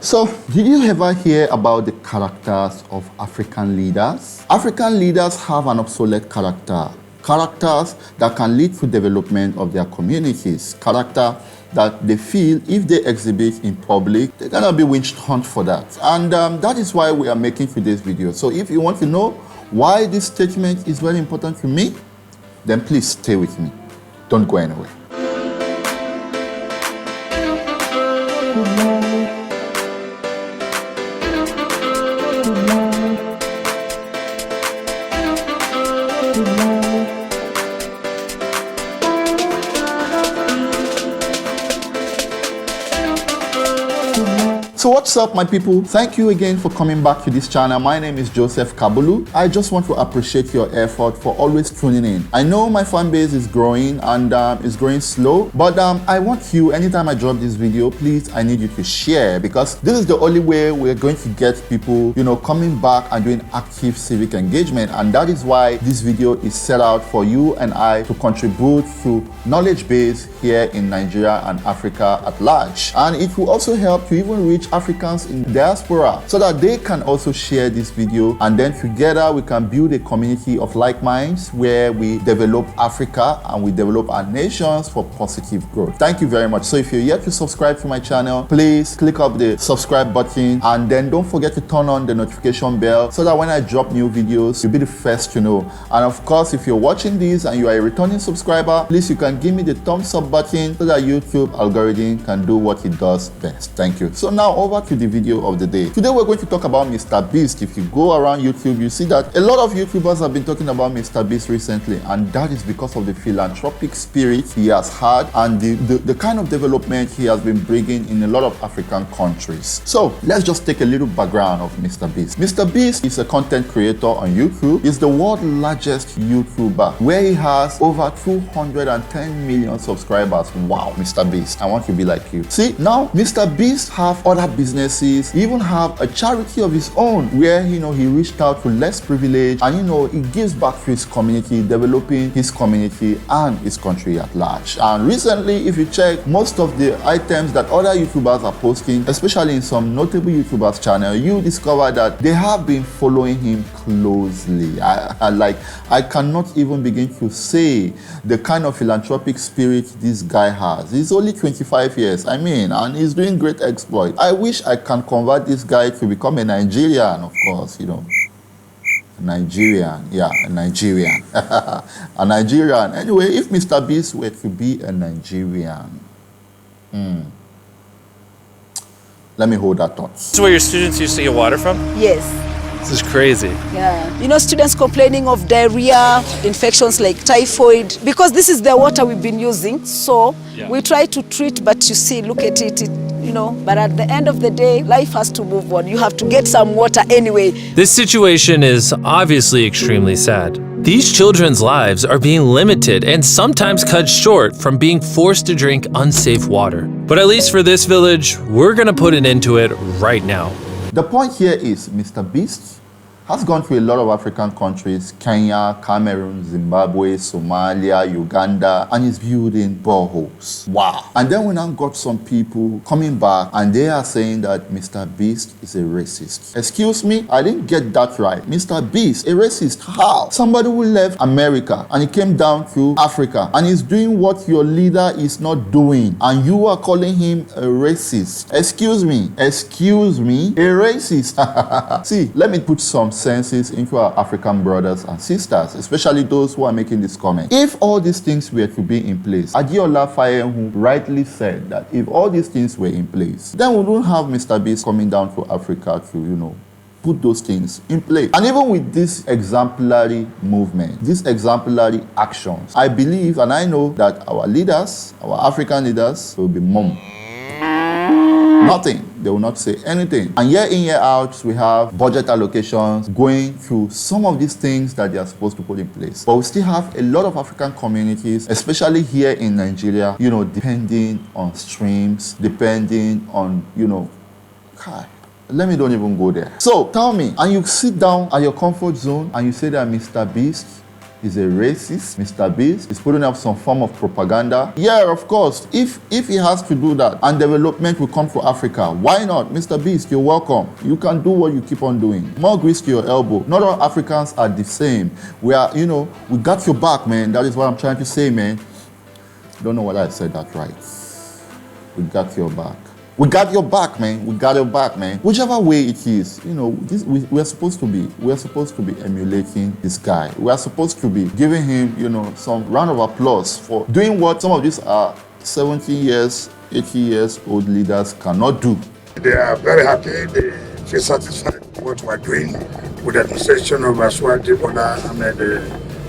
So, did you ever hear about the characters of African leaders? African leaders have an obsolete character. Characters that can lead to development of their communities. Character that they feel if they exhibit in public, they're gonna be witch hunt for that. And that is why we are making today's video. So if you want to know why this statement is very important to me, then please stay with me. Don't go anywhere. So what's up, my people? Thank you again for coming back to this channel. My name is Joseph Kabulu. I just want to appreciate your effort for always tuning in. I know my fan base is growing and it's growing slow, but I want you, anytime I drop this video, please, I need you to share, because this is the only way we're going to get people, coming back and doing active civic engagement. And that is why this video is set out for you and I to contribute to knowledge base here in Nigeria and Africa at large. And it will also help to even reach Africans in diaspora so that they can also share this video, and then together we can build a community of like minds where we develop Africa and we develop our nations for positive growth. Thank you very much. So if you're yet to subscribe to my channel, please click up the subscribe button, and then don't forget to turn on the notification bell so that when I drop new videos, you'll be the first to know. And of course, if you're watching this and you are a returning subscriber, please, you can give me the thumbs up button so that YouTube algorithm can do what it does best. Thank you. So now over to the video of the day. Today we're going to talk about MrBeast. If you go around YouTube, you see that a lot of YouTubers have been talking about MrBeast recently, and that is because of the philanthropic spirit he has had and the kind of development he has been bringing in a lot of African countries. So let's just take a little background of MrBeast. MrBeast is a content creator on YouTube. He's the world's largest YouTuber, where he has over 210 million subscribers. Wow, MrBeast, I want to be like you. See, now MrBeast have other businesses. He even have a charity of his own where he reached out to less privileged, and he gives back to his community, developing his community and his country at large. And recently, if you check most of the items that other YouTubers are posting, especially in some notable YouTubers channel, you discover that they have been following him closely. I cannot even begin to say the kind of philanthropic spirit this guy has. He's only 25 years, and he's doing great exploit. I wish I can convert this guy to become a Nigerian, of course, Nigerian, yeah, a Nigerian. A Nigerian. Anyway, if MrBeast were to be a Nigerian, let me hold that thought. This is where your students used to get water from? Yes. This is crazy. Yeah. Students complaining of diarrhea, infections like typhoid, because this is the water we've been using. So we try to treat, but you see, look at it, but at the end of the day, life has to move on. You have to get some water anyway. This situation is obviously extremely sad. These children's lives are being limited and sometimes cut short from being forced to drink unsafe water. But at least for this village, we're gonna put an end to it right now. The point here is MrBeast has gone to a lot of African countries: Kenya, Cameroon, Zimbabwe, Somalia, Uganda, and is building boreholes. Wow. And then we now got some people coming back and they are saying that MrBeast is a racist. Excuse me, I didn't get that right. MrBeast, a racist? How? Somebody who left America and he came down to Africa and is doing what your leader is not doing, and you are calling him a racist. Excuse me, a racist. See, let me put some senses into our African brothers and sisters, especially those who are making this comment. If all these things were to be in place, Adiola Fayehu rightly said that if all these things were in place, then we don't have MrBeast coming down to Africa to, put those things in place. And even with this exemplary movement, these exemplary actions, I believe and I know that our leaders, our African leaders, will be mum. Nothing. They will not say anything. And year in, year out, we have budget allocations going through some of these things that they are supposed to put in place. But we still have a lot of African communities, especially here in Nigeria, depending on streams, depending on, let me don't even go there. So tell me, and you sit down at your comfort zone and you say that MrBeast is a racist. MrBeast is putting up some form of propaganda. Yeah, of course, if he has to do that and development will come to Africa, why not? MrBeast, you're welcome. You can do what you keep on doing. More grease to your elbow. Not all Africans are the same. We are, we got your back, man. That is what I'm trying to say, man. Don't know whether I said that right. We got your back. We got your back, man. We got your back, man. Whichever way it is, we're supposed to be emulating this guy. We're supposed to be giving him, some round of applause for doing what some of these 70 years, 80 years old leaders cannot do. They are very happy. They feel satisfied with what we're doing with the administration of Aswati Bola Ahmed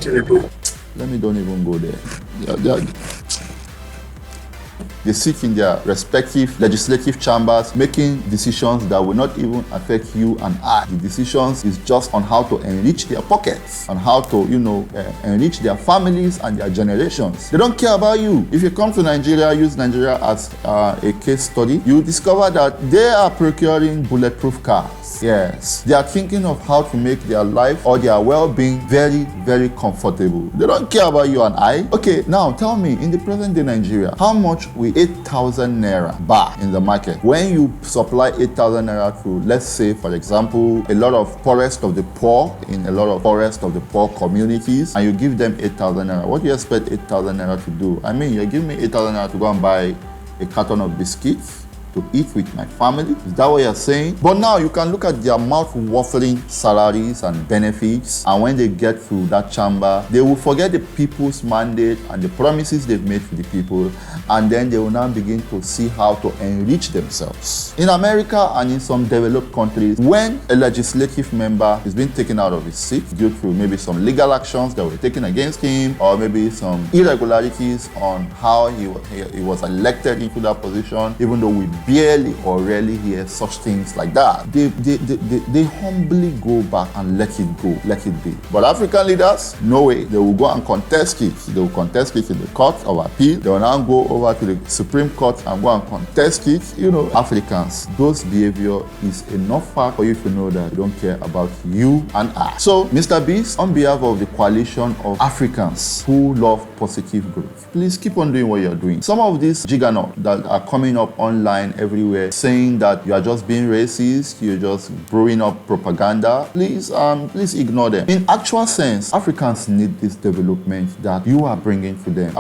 Tinubu. Let me don't even go there. They sit in their respective legislative chambers making decisions that will not even affect you and I. The decisions is just on how to enrich their pockets, on how to, enrich their families and their generations. They don't care about you. If you come to Nigeria, use Nigeria as a case study, you discover that they are procuring bulletproof cars. Yes. They are thinking of how to make their life or their well-being very, very comfortable. They don't care about you and I. Okay, now tell me, in the present day Nigeria, how much will 8,000 naira bar in the market? When you supply 8,000 naira to, let's say, for example, a lot of poorest of the poor in a lot of poorest of the poor communities, and you give them 8,000 naira, what do you expect 8,000 naira to do? I mean, you're giving me 8,000 naira to go and buy a carton of biscuits to eat with my family? Is that what you're saying? But now you can look at their mouth-watering salaries and benefits, and when they get to that chamber, they will forget the people's mandate and the promises they've made to the people, and then they will now begin to see how to enrich themselves. In America and in some developed countries, when a legislative member is being taken out of his seat due to maybe some legal actions that were taken against him, or maybe some irregularities on how he was elected into that position, even though we barely or rarely hear such things like that, they humbly go back and let it go, let it be. But African leaders, no way. They will go and contest it. They will contest it in the court of appeal. They will now go over to the Supreme Court and go and contest it. Africans, those behavior is enough fact for you to know that they don't care about you and I. So, MrBeast, on behalf of the coalition of Africans who love positive growth, please keep on doing what you're doing. Some of these juggernauts that are coming up online everywhere saying that you are just being racist, you're just brewing up propaganda, please ignore them. In actual sense, Africans need this development that you are bringing to them.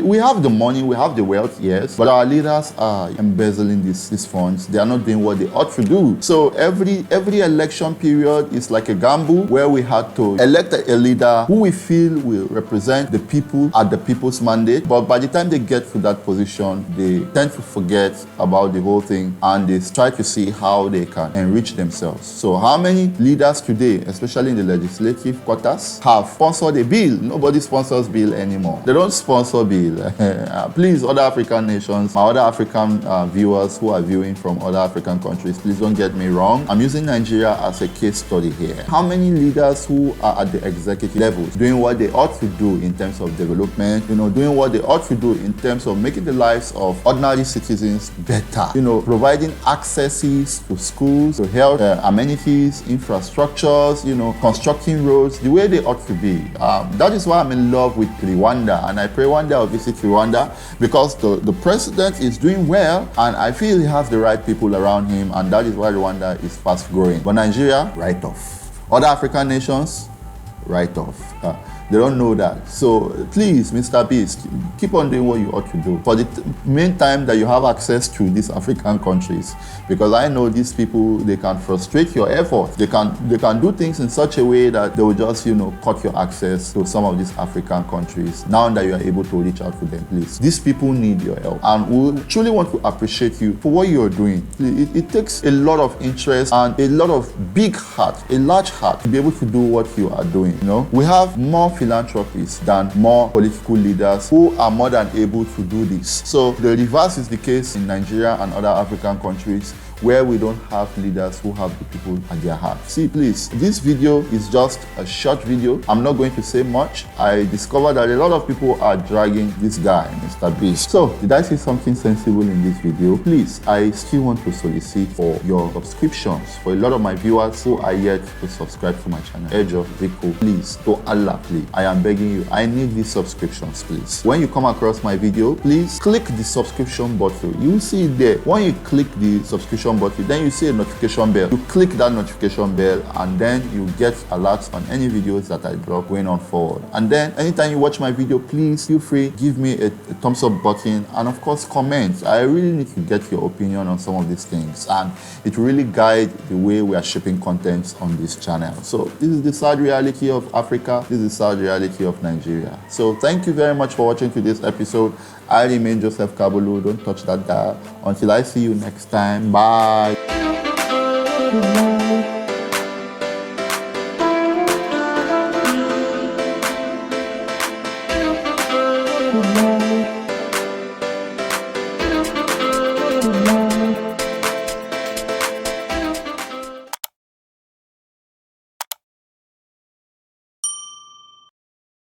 We have the money, we have the wealth, yes, but our leaders are embezzling these funds. They are not doing what they ought to do. So every election period is like a gamble where we had to elect a leader who we feel will represent the people at the people's mandate, but by the time they get to that position, they tend to forget about the whole thing and they try to see how they can enrich themselves. So how many leaders today, especially in the legislative quarters, have sponsored a bill? Nobody sponsors bill anymore. They don't sponsor bill. Please, other African nations, my other African viewers who are viewing from other African countries, please don't get me wrong. I'm using Nigeria as a case study here. How many leaders who are at the executive levels doing what they ought to do in terms of development, doing what they ought to do in terms of making the lives of ordinary citizens better, providing accesses to schools, to health, amenities, infrastructures, constructing roads the way they ought to be. That is why I'm in love with Rwanda, and I pray one day I'll visit Rwanda because the president is doing well, and I feel he has the right people around him, and that is why Rwanda is fast growing. But Nigeria, write off. Other African nations, write off. They don't know that. So please, MrBeast, keep on doing what you ought to do for the meantime that you have access to these African countries, because I know these people, they can frustrate your efforts. They can do things in such a way that they will just cut your access to some of these African countries. Now that you are able to reach out to them, please. These people need your help, and we truly want to appreciate you for what you are doing. It takes a lot of interest and a lot of big heart, a large heart, to be able to do what you are doing. We have more philanthropists than more political leaders who are more than able to do this. So the reverse is the case in Nigeria and other African countries, where we don't have leaders who have the people at their heart. See, please, this video is just a short video. I'm not going to say much. I discovered that a lot of people are dragging this guy, MrBeast. So, did I say something sensible in this video? Please, I still want to solicit for your subscriptions. For a lot of my viewers who are yet to subscribe to my channel, Ejo, Vico, please, to Allah, please, I am begging you, I need these subscriptions, please. When you come across my video, please click the subscription button. You will see it there. When you click the subscription button, then you see a notification bell. You click that notification bell, and then you get alerts on any videos that I drop going on forward. And then anytime you watch my video, please feel free, give me a thumbs up button, and of course comment. I really need to get your opinion on some of these things, and it really guides the way we are shipping content on this channel. So this is the sad reality of Africa. This is the sad reality of Nigeria. So thank you very much for watching today's episode. I remain Joseph Kabulu. Don't touch that dial. Until I see you next time. Bye. Mm-hmm.